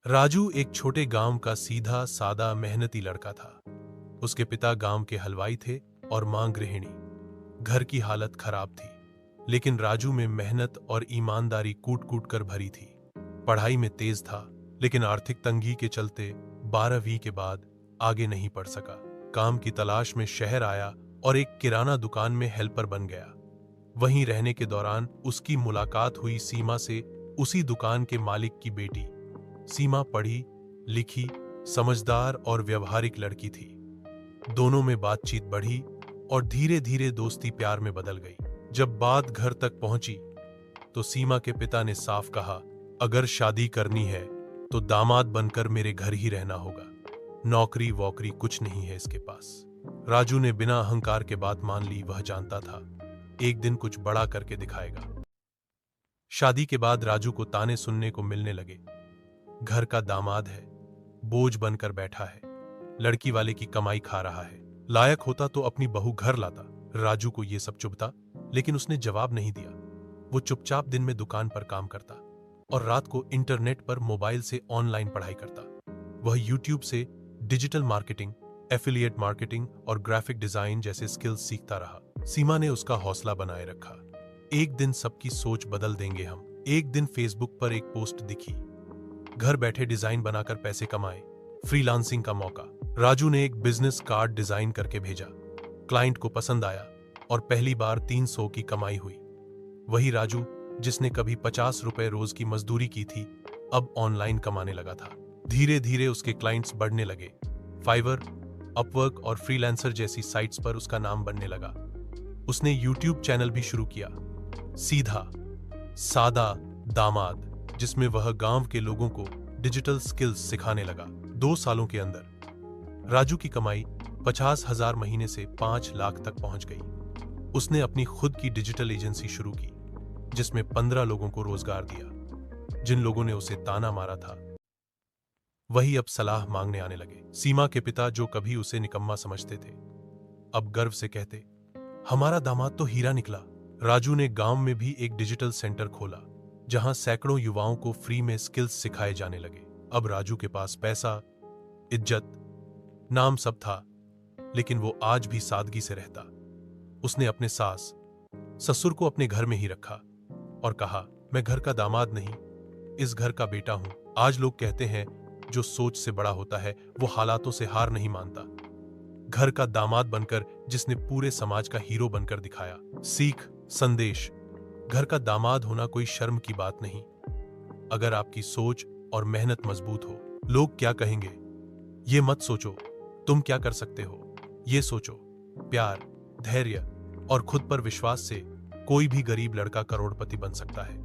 राजू एक छोटे गांव का सीधा सादा मेहनती लड़का था। उसके पिता गांव के हलवाई थे और मां गृहिणी। घर की हालत खराब थी, लेकिन राजू में मेहनत और ईमानदारी कूट कूट कर भरी थी। पढ़ाई में तेज था, लेकिन आर्थिक तंगी के चलते 12वीं के बाद आगे नहीं पढ़ सका। काम की तलाश में शहर आया और एक किराना दुकान में हेल्पर बन गया। वहीं रहने के दौरान उसकी मुलाकात हुई सीमा से, उसी दुकान के मालिक की बेटी। सीमा पढ़ी लिखी, समझदार और व्यवहारिक लड़की थी। दोनों में बातचीत बढ़ी और धीरे धीरे दोस्ती प्यार में बदल गई। जब बात घर तक पहुंची तो सीमा के पिता ने साफ कहा, अगर शादी करनी है तो दामाद बनकर मेरे घर ही रहना होगा। नौकरी वोकरी कुछ नहीं है इसके पास। राजू ने बिना अहंकार के बात मान ली। वह जानता था एक दिन कुछ बड़ा करके दिखाएगा। शादी के बाद राजू को ताने सुनने को मिलने लगे। घर का दामाद है, बोझ बनकर बैठा है, लड़की वाले की कमाई खा रहा है, लायक होता तो अपनी बहू घर लाता। राजू को यह सब चुभता, लेकिन उसने जवाब नहीं दिया। वो चुपचाप दिन में दुकान पर काम करता और रात को इंटरनेट पर मोबाइल से ऑनलाइन पढ़ाई करता। वह यूट्यूब से डिजिटल मार्केटिंग, एफिलिएट मार्केटिंग और ग्राफिक डिजाइन जैसे स्किल्स सीखता रहा। सीमा ने उसका हौसला बनाए रखा। एक दिन सबकी सोच बदल देंगे हम। एक दिन फेसबुक पर एक पोस्ट दिखी, घर बैठे डिजाइन बनाकर पैसे कमाए, फ्रीलांसिंग का मौका। राजू ने एक बिजनेस कार्ड डिजाइन करके भेजा। क्लाइंट को पसंद आया और पहली बार 300 की कमाई हुई। वही राजू जिसने कभी 50 रुपए रोज की मजदूरी की थी, अब ऑनलाइन कमाने लगा था। धीरे धीरे उसके क्लाइंट्स बढ़ने लगे। फाइवर, अपवर्क और फ्रीलांसर जैसी साइट्स पर उसका नाम बनने लगा। उसने यूट्यूब चैनल भी शुरू किया, सीधा सादा दामाद, जिसमें वह गांव के लोगों को डिजिटल स्किल्स सिखाने लगा। 2 सालों के अंदर राजू की कमाई 50,000 महीने से 5 लाख तक पहुंच गई। उसने अपनी खुद की डिजिटल एजेंसी शुरू की, जिसमें 15 लोगों को रोजगार दिया। जिन लोगों ने उसे ताना मारा था, वही अब सलाह मांगने आने लगे। सीमा के पिता, जो कभी उसे निकम्मा समझते थे, अब गर्व से कहते, हमारा दामाद तो हीरा निकला। राजू ने गांव में भी एक डिजिटल सेंटर खोला, जहां सैकड़ों युवाओं को फ्री में स्किल्स सिखाए जाने लगे। अब राजू के पास पैसा, इज्जत, नाम सब था, लेकिन वो आज भी सादगी से रहता। उसने अपने सास ससुर को अपने घर में ही रखा और कहा, मैं घर का दामाद नहीं, इस घर का बेटा हूं। आज लोग कहते हैं, जो सोच से बड़ा होता है वो हालातों से हार नहीं मानता। घर का दामाद बनकर जिसने पूरे समाज का हीरो बनकर दिखाया। सीख, संदेश, घर का दामाद होना कोई शर्म की बात नहीं। अगर आपकी सोच और मेहनत मजबूत हो, लोग क्या कहेंगे ये मत सोचो, तुम क्या कर सकते हो ये सोचो। प्यार, धैर्य और खुद पर विश्वास से कोई भी गरीब लड़का करोड़पति बन सकता है।